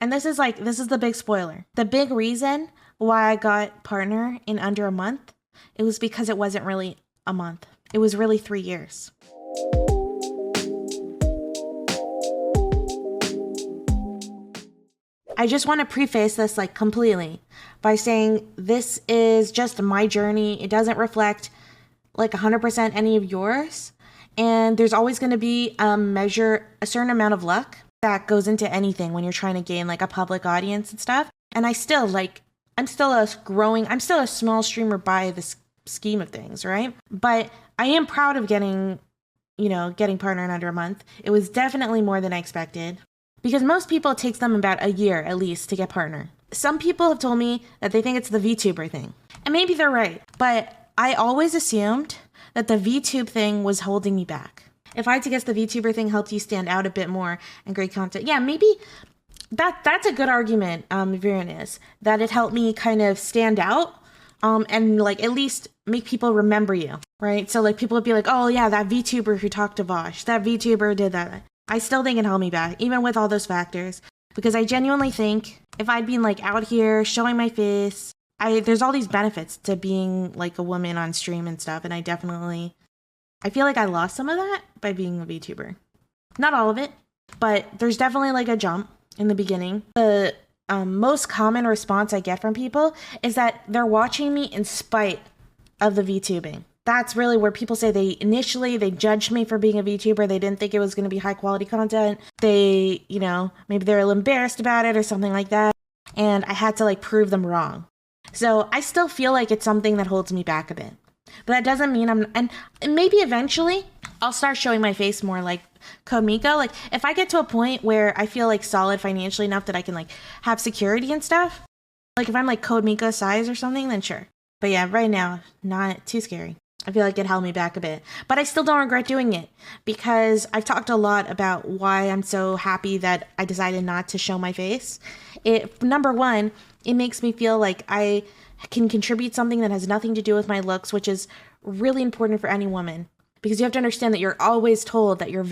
And this is the big spoiler. The big reason why I got partner in under a month, it was because it wasn't really a month. It was really 3 years. I just want to preface this like completely by saying this is just my journey. It doesn't reflect like 100% any of yours. And there's always going to be a certain amount of luck that goes into anything when you're trying to gain like a public audience and stuff. And I'm still a small streamer by the scheme of things, right? But I am proud of getting partner in under a month. It was definitely more than I expected. Because most people, it takes them about a year at least to get partner. Some people have told me that they think it's the VTuber thing. And maybe they're right. But I always assumed that the VTube thing was holding me back. If I had to guess, the VTuber thing helped you stand out a bit more and great content. Yeah, maybe that's a good argument, Veronis, that it helped me kind of stand out and like at least make people remember you, right? So like people would be like, oh yeah, that VTuber who talked to Vosh, that VTuber did that. I still think it held me back, even with all those factors, because I genuinely think if I'd been like out here showing my face, there's all these benefits to being like a woman on stream and stuff. And I feel like I lost some of that by being a VTuber. Not all of it, but there's definitely like a jump in the beginning. The most common response I get from people is that they're watching me in spite of the VTubing. That's really where people say they judged me for being a VTuber. They didn't think it was going to be high quality content. They, maybe they're a little embarrassed about it or something like that. And I had to like prove them wrong. So I still feel like it's something that holds me back a bit. But that doesn't mean and maybe eventually I'll start showing my face more like Code Miko. Like if I get to a point where I feel like solid financially enough that I can like have security and stuff. Like if I'm like Code Miko size or something, then sure. But yeah, right now, not too scary. I feel like it held me back a bit, but I still don't regret doing it because I've talked a lot about why I'm so happy that I decided not to show my face. Number one, it makes me feel like I can contribute something that has nothing to do with my looks, which is really important for any woman because you have to understand that you're always told that your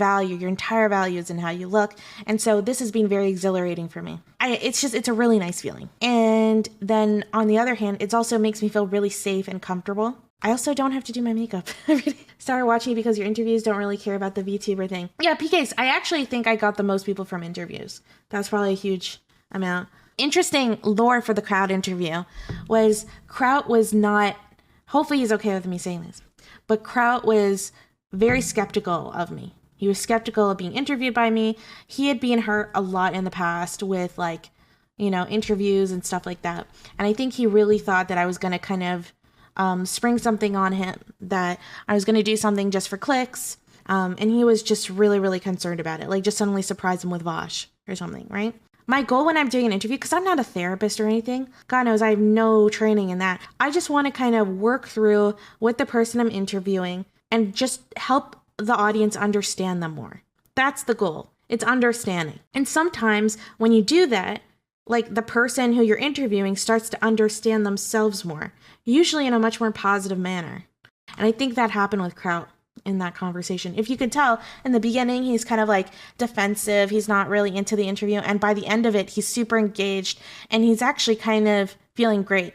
entire value is in how you look. And so this has been very exhilarating for me. It's a really nice feeling. And then on the other hand, it also makes me feel really safe and comfortable. I also don't have to do my makeup every day. Started watching because your interviews don't really care about the VTuber thing. Yeah, PKs, I actually think I got the most people from interviews. That's probably a huge amount. Interesting lore for the Kraut interview was Kraut was not, hopefully he's okay with me saying this, but Kraut was very skeptical of me. He was skeptical of being interviewed by me. He had been hurt a lot in the past with like, interviews and stuff like that. And I think he really thought that I was going to kind of spring something on him, that I was going to do something just for clicks. And he was just really, really concerned about it. Like just suddenly surprise him with Vosh or something, right? My goal when I'm doing an interview, because I'm not a therapist or anything, God knows I have no training in that. I just want to kind of work through with the person I'm interviewing and just help the audience understand them more. That's the goal. It's understanding. And sometimes when you do that, like the person who you're interviewing starts to understand themselves more, usually in a much more positive manner. And I think that happened with Kraut in that conversation. If you could tell in the beginning, he's kind of like defensive. He's not really into the interview. And by the end of it, he's super engaged and he's actually kind of feeling great.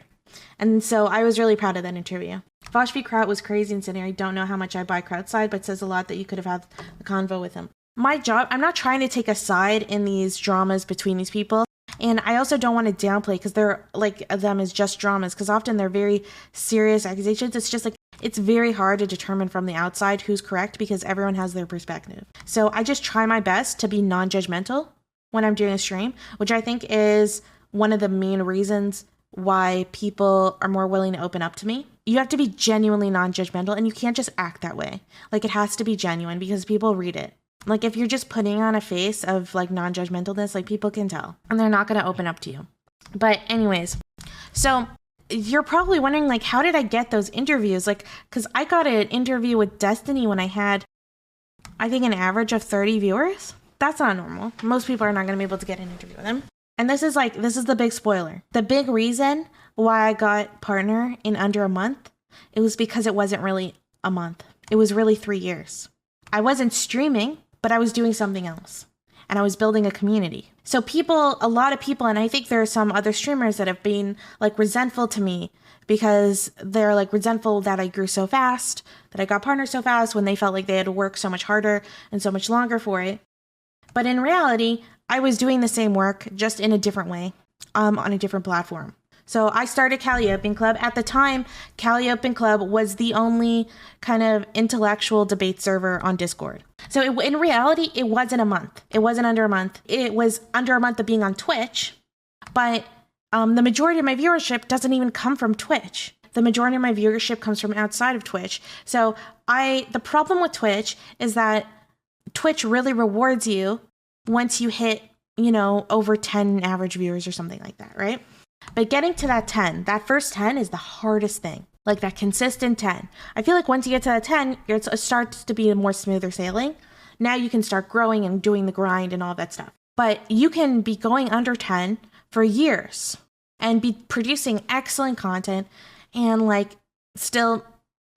And so I was really proud of that interview. Vosh v. Kraut was crazy and sitting. I don't know how much I buy Kraut's side, but it says a lot that you could have had a convo with him. My job, I'm not trying to take a side in these dramas between these people. And I also don't want to downplay because they're like them as just dramas because often they're very serious accusations. It's just like, it's very hard to determine from the outside who's correct because everyone has their perspective. So I just try my best to be non-judgmental when I'm doing a stream, which I think is one of the main reasons why people are more willing to open up to me. You have to be genuinely non-judgmental and you can't just act that way. Like it has to be genuine because people read it. Like if you're just putting on a face of like non-judgmentalness, like people can tell and they're not going to open up to you. But anyways, so you're probably wondering like, how did I get those interviews? Like, cause I got an interview with Destiny when I had, I think an average of 30 viewers. That's not normal. Most people are not going to be able to get an interview with them. And this is the big spoiler. The big reason why I got partner in under a month, it was because it wasn't really a month. It was really 3 years. I wasn't streaming, but I was doing something else. and I was building a community. So a lot of people, and I think there are some other streamers that have been like resentful to me because they're like resentful that I grew so fast, that I got partners so fast when they felt like they had to work so much harder and so much longer for it. But in reality, I was doing the same work just in a different way, on a different platform. So I started Calliope Club. At the time, Calliope Club was the only kind of intellectual debate server on Discord. So in reality, it wasn't a month. It wasn't under a month. It was under a month of being on Twitch, but the majority of my viewership doesn't even come from Twitch. The majority of my viewership comes from outside of Twitch. So the problem with Twitch is that Twitch really rewards you once you hit, over 10 average viewers or something like that, right? But getting to that first 10 is the hardest thing, like that consistent 10. I feel like once you get to that 10, it starts to be a more smoother sailing. Now you can start growing and doing the grind and all that stuff. But you can be going under 10 for years and be producing excellent content and still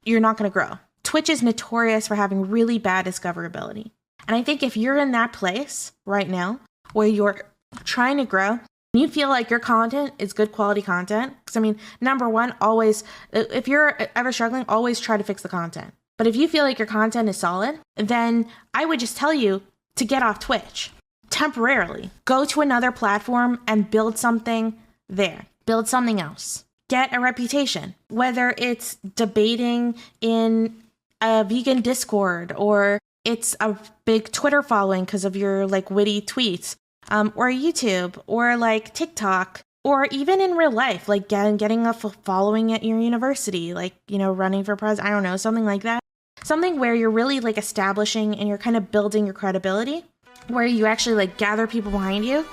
you're not going to grow. Twitch is notorious for having really bad discoverability. And I think if you're in that place right now where you're trying to grow, you feel like your content is good quality content. Because number one, always, if you're ever struggling, always try to fix the content. But if you feel like your content is solid, then I would just tell you to get off Twitch temporarily. Go to another platform and build something there. Build something else. Get a reputation, whether it's debating in a vegan Discord or it's a big Twitter following because of your witty tweets. Or YouTube, or TikTok, or even in real life, getting a following at your university, running for president, I don't know, something like that. Something where you're really establishing and you're kind of building your credibility, where you actually gather people behind you.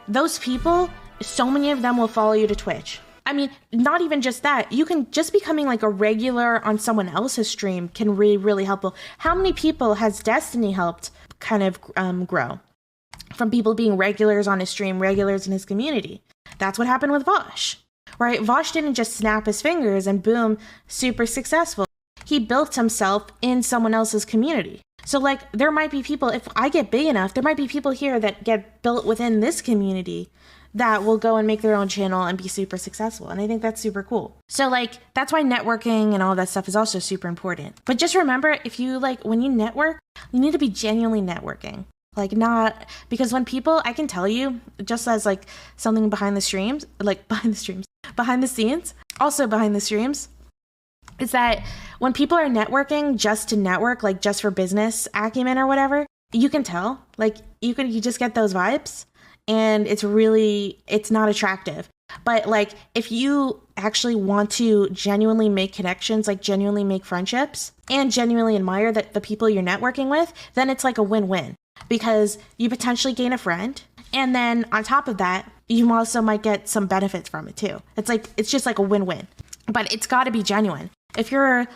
Those people, so many of them will follow you to Twitch. Not even just that, you can just becoming a regular on someone else's stream can really, really help. How many people has Destiny helped kind of grow? From people being regulars on his stream, regulars in his community. That's what happened with Vosh, right? Vosh didn't just snap his fingers and boom, super successful. He built himself in someone else's community. So there might be people, if I get big enough, there might be people here that get built within this community that will go and make their own channel and be super successful. And I think that's super cool. So that's why networking and all that stuff is also super important. But just remember, if you when you network, you need to be genuinely networking. Because when people, I can tell you, just as something behind the scenes, also behind the streams, is that when people are networking just to network, just for business acumen or whatever, you can tell, you just get those vibes and it's not attractive. But if you actually want to genuinely make connections, genuinely make friendships and genuinely admire the people you're networking with, then it's a win-win. Because you potentially gain a friend, and then on top of that, you also might get some benefits from it too. It's just a win-win, but it's got to be genuine. If you're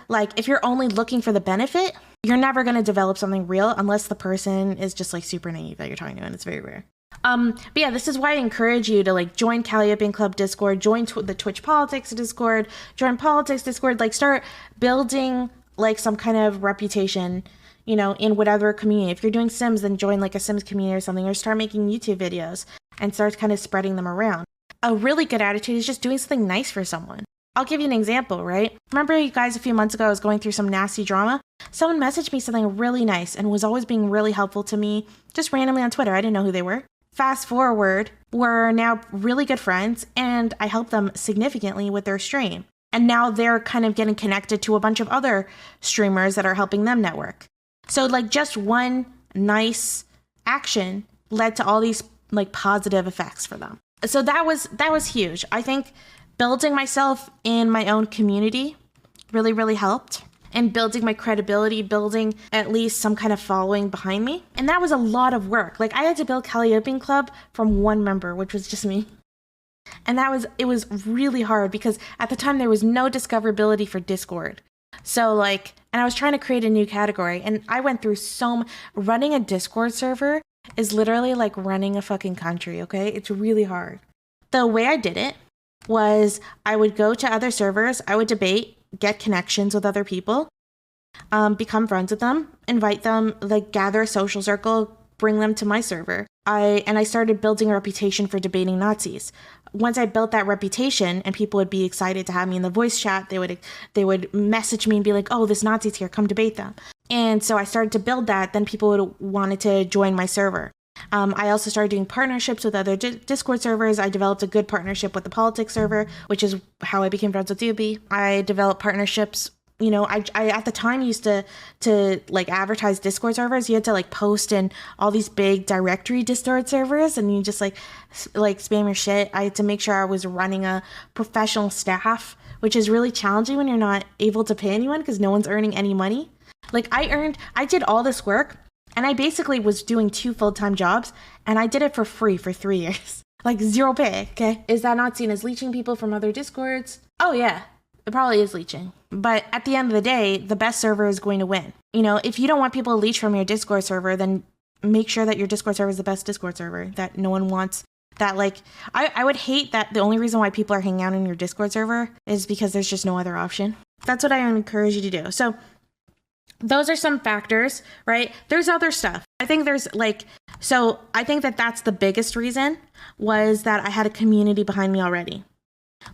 only looking for the benefit, you're never going to develop something real unless the person is just super naive that you're talking to, and it's very rare. But yeah, this is why I encourage you to join Calliope Club Discord, join the Twitch Politics Discord, join Politics Discord, start building some kind of reputation, in whatever community. If you're doing Sims, then join a Sims community or something, or start making YouTube videos and start kind of spreading them around. A really good attitude is just doing something nice for someone. I'll give you an example, right? Remember you guys a few months ago, I was going through some nasty drama. Someone messaged me something really nice and was always being really helpful to me, just randomly on Twitter. I didn't know who they were. Fast forward, we're now really good friends, and I helped them significantly with their stream. And now they're kind of getting connected to a bunch of other streamers that are helping them network. So just one nice action led to all these positive effects for them. So that was huge. I think building myself in my own community really, really helped. And building my credibility, building at least some kind of following behind me. And that was a lot of work. I had to build Calliope Club from one member, which was just me. And it was really hard because at the time there was no discoverability for Discord. So and I was trying to create a new category, and I went through running a Discord server is literally running a fucking country, okay? It's really hard. The way I did it was I would go to other servers, I would debate, get connections with other people, become friends with them, invite them, gather a social circle, bring them to my server. I started building a reputation for debating Nazis. Once I built that reputation and people would be excited to have me in the voice chat, they would message me and be like, oh, this Nazi's here, come debate them. And so I started to build that. Then people would wanted to join my server. I also started doing partnerships with other Discord servers. I developed a good partnership with the politics server, which is how I became friends with Doobie. I developed partnerships. You know, I at the time used to like advertise Discord servers. You had to like post in all these big directory Discord servers, and you just like spam your shit. I had to make sure I was running a professional staff, which is really challenging when you're not able to pay anyone because no one's earning any money. Like I did all this work, and I basically was doing 2 full-time jobs, and I did it for free for 3 years. Like 0 pay, okay? Is that not seen as leeching people from other Discords? Oh yeah, it probably is leeching. But at the end of the day, the best server is going to win. You know, if you don't want people to leech from your Discord server, then make sure that your Discord server is the best Discord server, that no one wants that. Like, I would hate that the only reason why people are hanging out in your Discord server is because there's just no other option. That's what I encourage you to do. So those are some factors, right? There's other stuff. I think there's like, so I think that that's the biggest reason was that I had a community behind me already.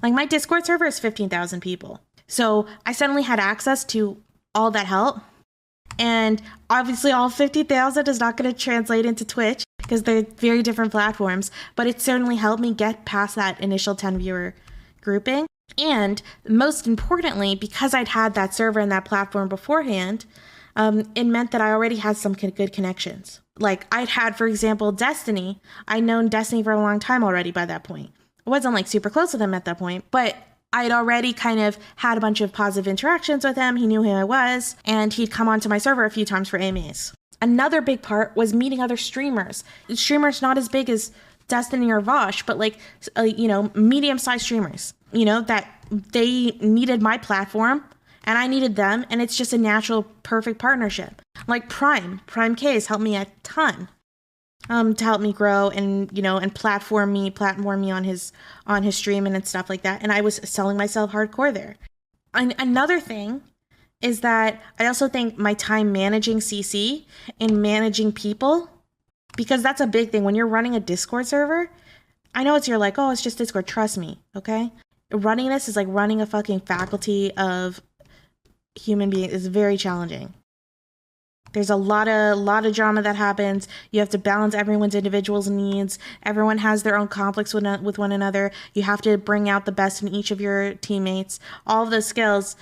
Like my Discord server is 15,000 people. So I suddenly had access to all that help. And obviously all 50,000 is not going to translate into Twitch because they're very different platforms, but it certainly helped me get past that initial 10 viewer grouping. And most importantly, because I'd had that server and that platform beforehand, it meant that I already had some good connections. Like I'd had, for example, Destiny. I'd known Destiny for a long time already by that point. I wasn't like super close with him at that point, but I'd already kind of had a bunch of positive interactions with him. He knew who I was, and he'd come onto my server a few times for AMAs. Another big part was meeting other streamers. Streamers not as big as Destiny or Vosh, but like, medium-sized streamers, that they needed my platform and I needed them. And it's just a natural, perfect partnership. Like Prime K has helped me a ton. To help me grow and, and platform me on his stream and stuff like that. And I was selling myself hardcore there. And another thing is that I also think my time managing CC and managing people, because that's a big thing when you're running a Discord server. I know you're like, oh, it's just Discord. Trust me. Okay. Running this is like running a fucking faculty of human beings. Is very challenging. There's a lot of drama that happens. You have to balance everyone's individual needs. Everyone has their own conflicts with one another. You have to bring out the best in each of your teammates. All of those skills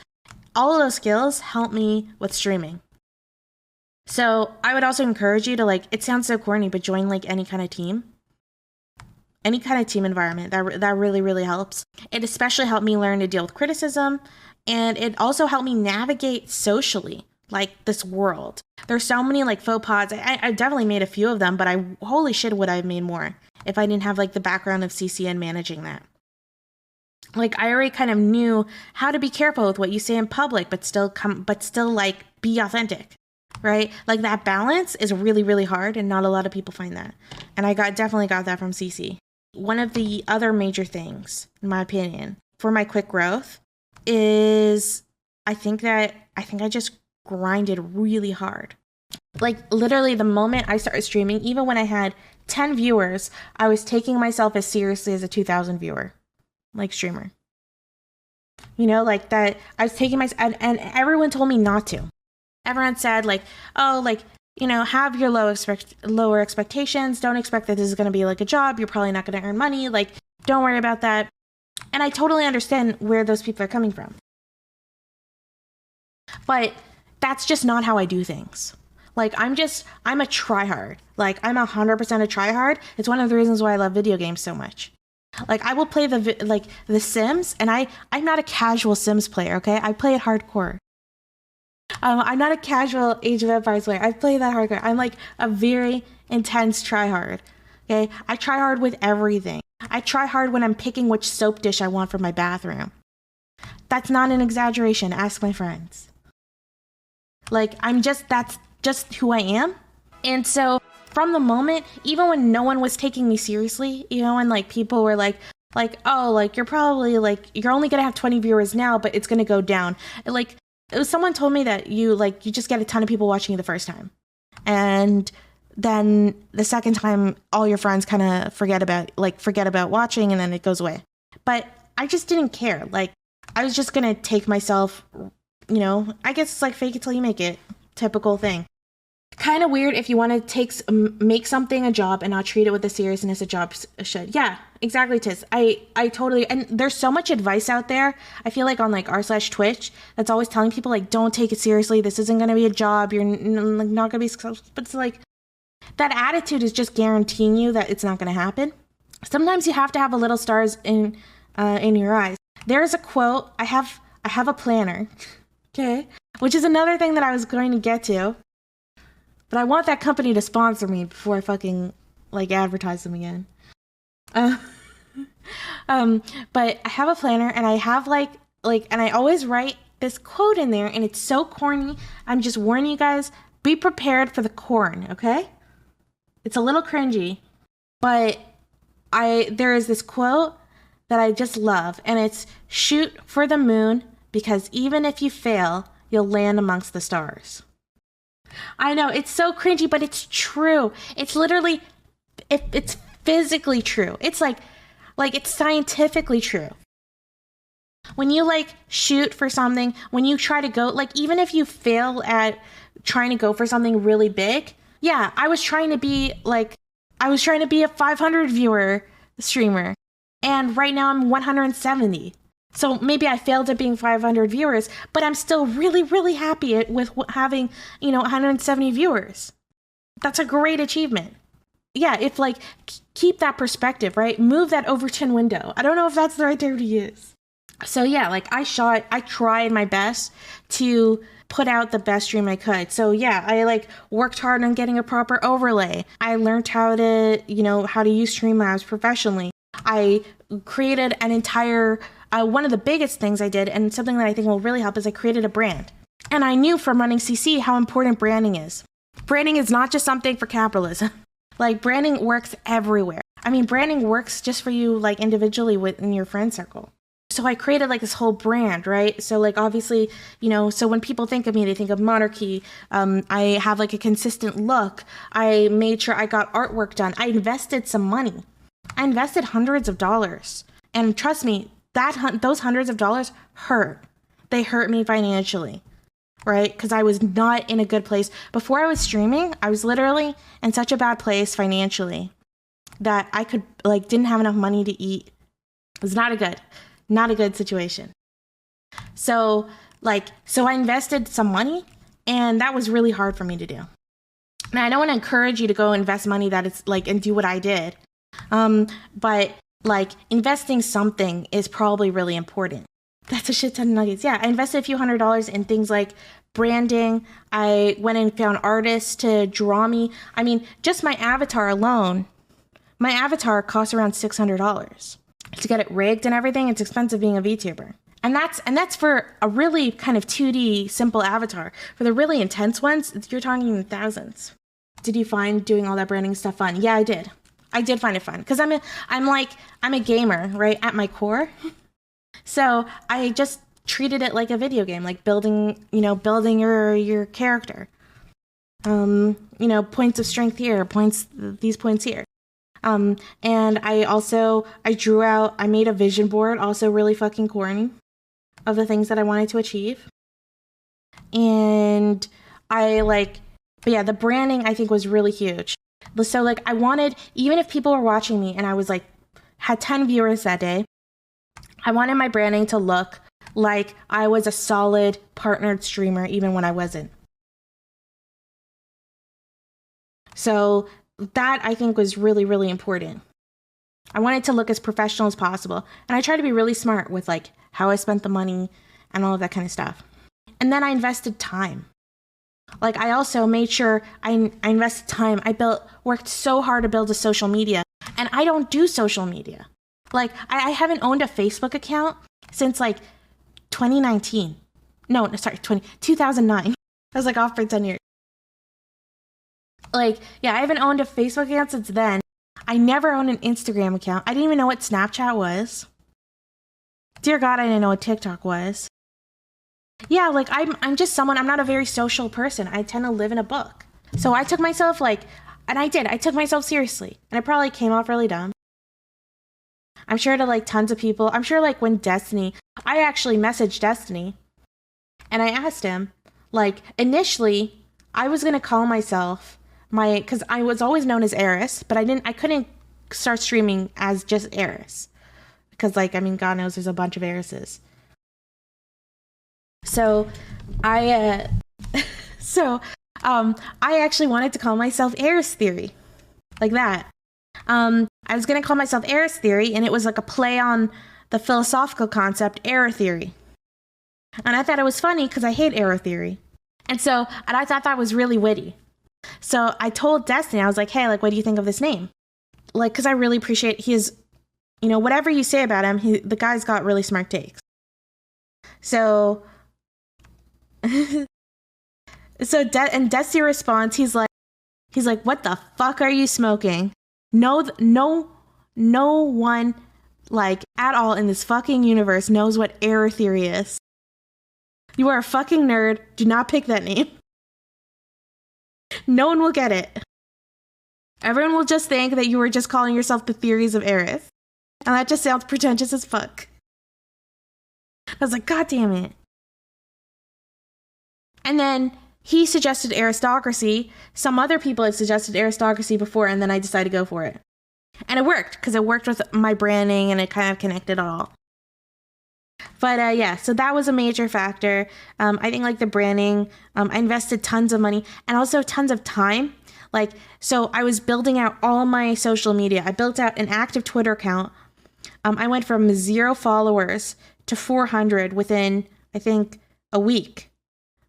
help me with streaming. So I would also encourage you to it sounds so corny, but join any kind of team. Any kind of team environment. That really, really helps. It especially helped me learn to deal with criticism. And it also helped me navigate socially. This world. There's so many faux pods. I definitely made a few of them, but holy shit would I have made more if I didn't have the background of CC and managing that. I already kind of knew how to be careful with what you say in public, but still be authentic, right? That balance is really, really hard, and not a lot of people find that. And I definitely got that from CC. One of the other major things, in my opinion, for my quick growth is I think I just grinded really hard. Literally the moment I started streaming, even when I had 10 viewers, I was taking myself as seriously as a 2,000 viewer streamer. That I was taking myself, and everyone told me not to. Everyone said have your lower expectations. Don't expect that this is going to be a job. You're probably not going to earn money. Don't worry about that. And I totally understand where those people are coming from. But that's just not how I do things. I'm a tryhard. I'm 100% a tryhard. It's one of the reasons why I love video games so much. I will play the Sims, and I'm not a casual Sims player, okay? I play it hardcore. I'm not a casual Age of Empires player. I play that hardcore. I'm a very intense tryhard, okay? I try hard with everything. I try hard when I'm picking which soap dish I want for my bathroom. That's not an exaggeration. Ask my friends. That's just who I am. And so from the moment, even when no one was taking me seriously, when people were you're probably you're only going to have 20 viewers now, but it's going to go down. It was someone told me that you just get a ton of people watching you the first time. And then the second time all your friends kind of forget about watching, and then it goes away. But I just didn't care. Like, I was just gonna take myself, I guess it's like fake it till you make it, typical thing. Kind of weird if you want to make something a job and not treat it with the seriousness a job should. Yeah, exactly, Tiz. I totally, and there's so much advice out there, I feel like, on like r/Twitch that's always telling people like, don't take it seriously, this isn't going to be a job, you're not going to be successful. But it's like, that attitude is just guaranteeing you that it's not going to happen. Sometimes you have to have a little stars in your eyes. There's a quote, I have a planner, okay, which is another thing that I was going to get to. But I want that company to sponsor me before I fucking like advertise them again. But I have a planner, and I have and I always write this quote in there, and it's so corny. I'm just warning you guys, be prepared for the corn, okay? It's a little cringy, but there is this quote that I just love, and it's shoot for the moon, because even if you fail, you'll land amongst the stars. I know, it's so cringy, but it's true. It's literally, it's physically true. It's like it's scientifically true. When you shoot for something, when you try to go, even if you fail at trying to go for something really big, yeah, I was trying to be a 500 viewer streamer, and right now I'm 170. So maybe I failed at being 500 viewers, but I'm still really, really happy with having, 170 viewers. That's a great achievement. Yeah, if keep that perspective, right? Move that Overton window. I don't know if that's the right term to use. So yeah, I tried my best to put out the best stream I could. So yeah, I worked hard on getting a proper overlay. I learned how to use Streamlabs professionally. I created an entire, one of the biggest things I did, and something that I think will really help, is I created a brand. And I knew from running CC how important branding is. Branding is not just something for capitalism. Branding works everywhere. I mean, branding works just for you, individually within your friend circle. So I created this whole brand, right? So obviously, so when people think of me, they think of monarchy. I have a consistent look. I made sure I got artwork done. I invested some money. I invested hundreds of dollars. And trust me, those hundreds of dollars hurt. They hurt me financially, right? Because I was not in a good place. Before I was streaming, I was literally in such a bad place financially that I could, didn't have enough money to eat. It was not a good situation. So I invested some money, and that was really hard for me to do. And I don't want to encourage you to go invest money that it's and do what I did. But investing something is probably really important. That's a shit ton of nuggets. Yeah, I invested a few $100s in things like branding. I went and found artists to draw me. I mean, just my avatar alone, my avatar costs around $600. To get it rigged and everything, it's expensive being a VTuber. And that's for a really kind of 2D simple avatar. For the really intense ones, you're talking in thousands. Did you find doing all that branding stuff fun? Yeah, I did. I did find it fun because I'm a gamer, right, at my core. So I just treated it like a video game, building your character. Points of strength here, these points here. And I made a vision board, also really fucking corny, of the things that I wanted to achieve. And but yeah, the branding I think was really huge. So I wanted, even if people were watching me and I was had 10 viewers that day, I wanted my branding to look like I was a solid partnered streamer even when I wasn't. So that I think was really, really important. I wanted to look as professional as possible. And I tried to be really smart with how I spent the money and all of that kind of stuff. And then I invested time. I also made sure I invested time. I worked so hard to build a social media, and I don't do social media. I haven't owned a Facebook account since 2019. No, sorry, 2009. I was off for 10 years. Yeah, I haven't owned a Facebook account since then. I never owned an Instagram account. I didn't even know what Snapchat was. Dear God, I didn't know what TikTok was. Yeah, I'm just someone, I'm not a very social person. I tend to live in a book. So I took myself And I did. I took myself seriously. And it probably came off really dumb. I'm sure to like tons of people. I'm sure like when I actually messaged Destiny and I asked him, like, initially I was going to call myself because I was always known as Eris, but I couldn't start streaming as just Eris. Because like, I mean, God knows there's a bunch of Erises. So I actually wanted to call myself Eris Theory. Like that. I was going to call myself Eris Theory, and it was like a play on the philosophical concept error theory. And I thought it was funny because I hate error theory. And I thought that was really witty. So I told Destiny, I was like, hey, like, what do you think of this name? Like, because I really appreciate whatever you say about him, the guy's got really smart takes. So, and Destiny responds, he's like, what the fuck are you smoking? No one, like, at all in this fucking universe knows what error theory is. You are a fucking nerd. Do not pick that name. No one will get it. Everyone will just think that you were just calling yourself the theories of Eris. And that just sounds pretentious as fuck. I was like, God damn it. And then he suggested Aristocracy. Some other people had suggested Aristocracy before, and then I decided to go for it. And it worked, because it worked with my branding, and it kind of connected all. But yeah, so that was a major factor. I think like the branding, I invested tons of money and also tons of time. Like, so I was building out all my social media. I built out an active Twitter account. I went from 0 followers to 400 within, I think, a week,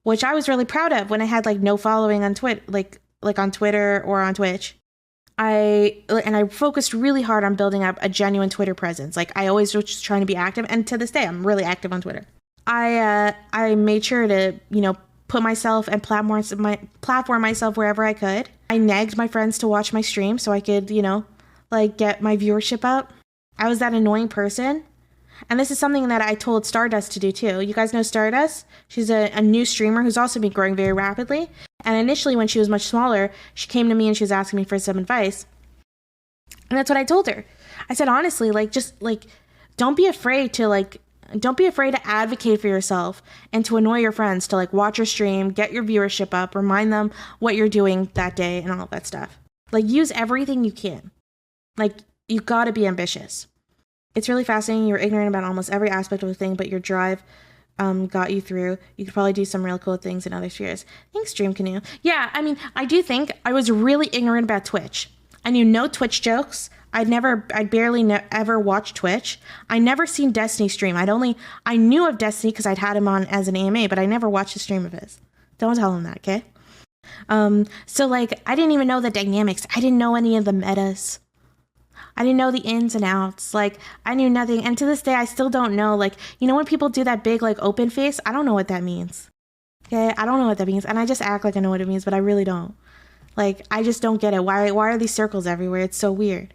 which I was really proud of when I had like no following on Twitter, like on Twitter or on Twitch. I focused really hard on building up a genuine Twitter presence. Like, I always was just trying to be active, and to this day, I'm really active on Twitter. I made sure to, put myself and platform myself wherever I could. I nagged my friends to watch my stream so I could, get my viewership up. I was that annoying person. And this is something that I told Stardust to do too. You guys know Stardust? She's a new streamer who's also been growing very rapidly. And initially, when she was much smaller, she came to me and she was asking me for some advice. And that's what I told her. I said, honestly, don't be afraid to advocate for yourself and to annoy your friends, to watch your stream, get your viewership up, remind them what you're doing that day and all of that stuff. Use everything you can. You gotta be ambitious. It's really fascinating. You're ignorant about almost every aspect of the thing, but your drive got you through. You could probably do some real cool things in other spheres. Thanks, Dream Canoe. Yeah, I mean, I do think I was really ignorant about Twitch. I knew no Twitch jokes. I barely ever watched Twitch. I never seen Destiny stream. I knew of Destiny because I'd had him on as an AMA, but I never watched a stream of his. Don't tell him that, okay? So I didn't even know the dynamics. I didn't know any of the metas. I didn't know the ins and outs. I knew nothing. And to this day, I still don't know. When people do that big, open face, I don't know what that means. Okay? I don't know what that means. And I just act like I know what it means, but I really don't. I just don't get it. Why are these circles everywhere? It's so weird.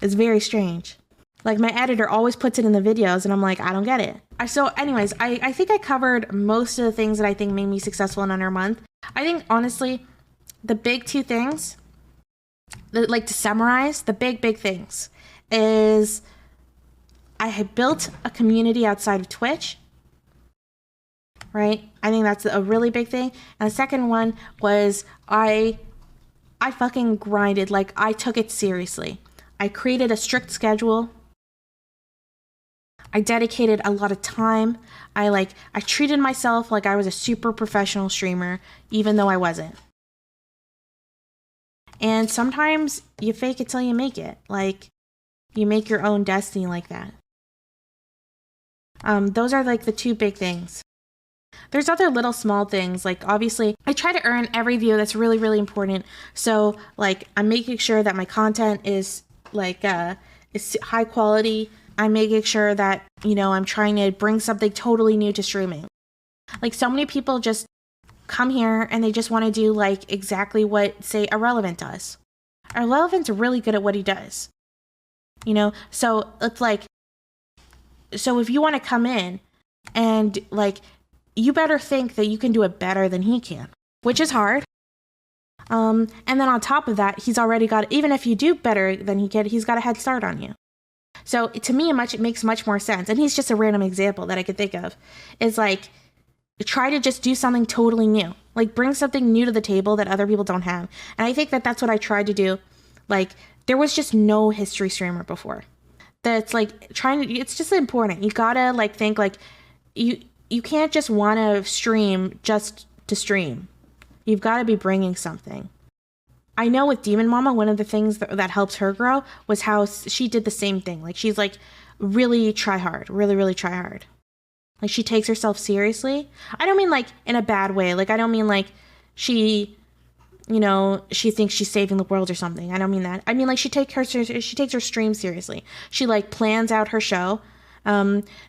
It's very strange. My editor always puts it in the videos, and I'm like, I don't get it. So anyways, I think I covered most of the things that I think made me successful in under a month. I think, honestly, the big two things, to summarize, the big things is I had built a community outside of Twitch, right? I think that's a really big thing. And the second one was I fucking grinded. I took it seriously. I created a strict schedule. I dedicated a lot of time. I treated myself like I was a super professional streamer, even though I wasn't. And sometimes you fake it till you make it. You make your own destiny like that. Those are the two big things. There's other little small things. Obviously, I try to earn every view. That's really, really important. So I'm making sure that my content is is high quality. I'm making sure that, I'm trying to bring something totally new to streaming. So many people just come here and they just want to do exactly what, say, Irrelevant does. Irrelevant's really good at what he does. So it's so if you want to come in and you better think that you can do it better than he can, which is hard. And then on top of that, he's already got, even if you do better than he can, he's got a head start on you. So to me, it makes much more sense. And he's just a random example that I could think of. Is like, try to just do something totally new. Like, bring something new to the table that other people don't have. And I think that that's what I tried to do. Like, there was just no history streamer before. That's like it's just important. You gotta like think like you can't just want to stream just to stream. You've got to be bringing something. I know with Demon Mama, one of the things that helps her grow was how she did the same thing. Like, she's like really try hard, really try hard. Like, she takes herself seriously. I don't mean like in a bad way. Like, I don't mean like she, you know, she thinks she's saving the world or something. I don't mean that. I mean like she takes her stream seriously. She like plans out her show.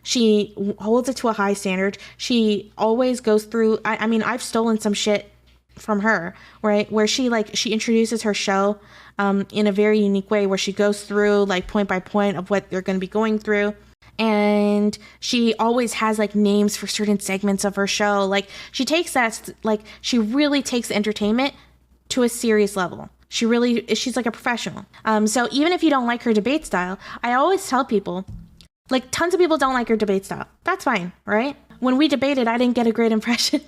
She holds it to a high standard. She always goes through. I mean, I've stolen some shit from her, right? Where she introduces her show in a very unique way, where she goes through like point by point of what they're going to be going through. And she always has like names for certain segments of her show. Like, she takes that, like, she really takes entertainment to a serious level. She's like a professional. So even if you don't like her debate style, I always tell people, like, tons of people don't like her debate style. That's fine, right? When we debated, I didn't get a great impression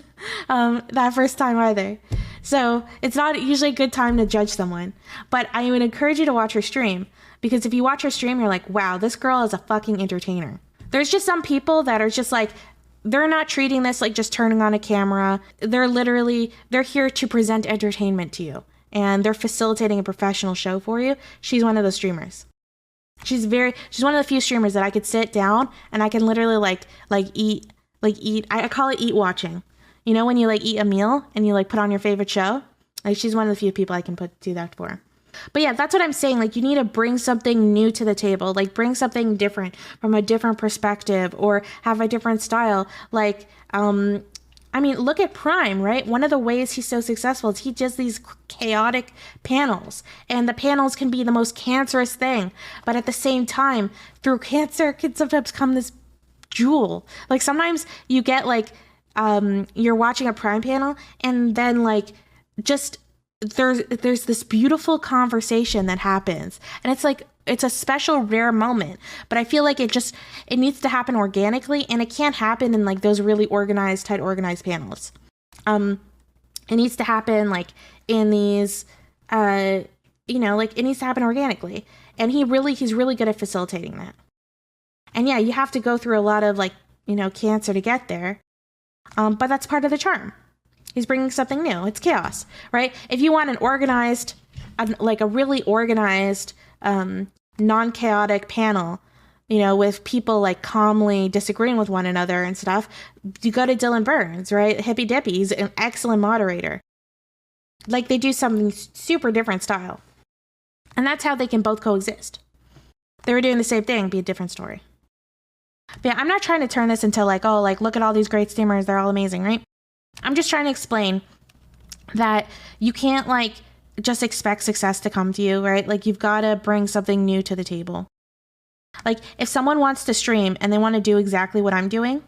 that first time either. So it's not usually a good time to judge someone. But I would encourage you to watch her stream, because if you watch her stream, you're like, wow, this girl is a fucking entertainer. There's just some people that are just like, they're not treating this like just turning on a camera. They're here to present entertainment to you. And they're facilitating a professional show for you. She's one of those streamers. She's one of the few streamers that I could sit down and I can literally eat. I call it eat watching. You know, when you like eat a meal and you like put on your favorite show? Like, she's one of the few people I can do that for. But yeah, that's what I'm saying. Like, you need to bring something new to the table. Like, bring something different from a different perspective, or have a different style. Like, I mean, look at Prime, right? One of the ways he's so successful is he does these chaotic panels. And the panels can be the most cancerous thing. But at the same time, through cancer can sometimes come this jewel. Like, sometimes you get like, you're watching a Prime panel and then like just there's this beautiful conversation that happens. And it's like, it's a special rare moment, but I feel like it needs to happen organically, and it can't happen in like those really tight organized panels. It needs to happen like in these, like, it needs to happen organically. And he's really good at facilitating that. And yeah, you have to go through a lot of like, cancer to get there. But that's part of the charm. He's bringing something new. It's chaos, right? If you want a really organized, non-chaotic panel, with people like calmly disagreeing with one another and stuff, you go to Dylan Burns, right? Hippy Dippy. He's an excellent moderator. Like, they do something super different style. And that's how they can both coexist. They were doing the same thing, be a different story. But yeah, I'm not trying to turn this into like, oh, like, look at all these great streamers, they're all amazing, right? I'm just trying to explain that you can't like just expect success to come to you, right? Like, you've got to bring something new to the table. Like, if someone wants to stream and they want to do exactly what I'm doing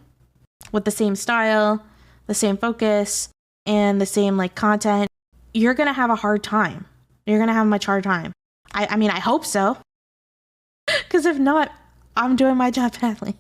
with the same style, the same focus, and the same like content, you're going to have a hard time. You're going to have a much hard time. I mean, I hope so. Because if not, I'm doing my job badly.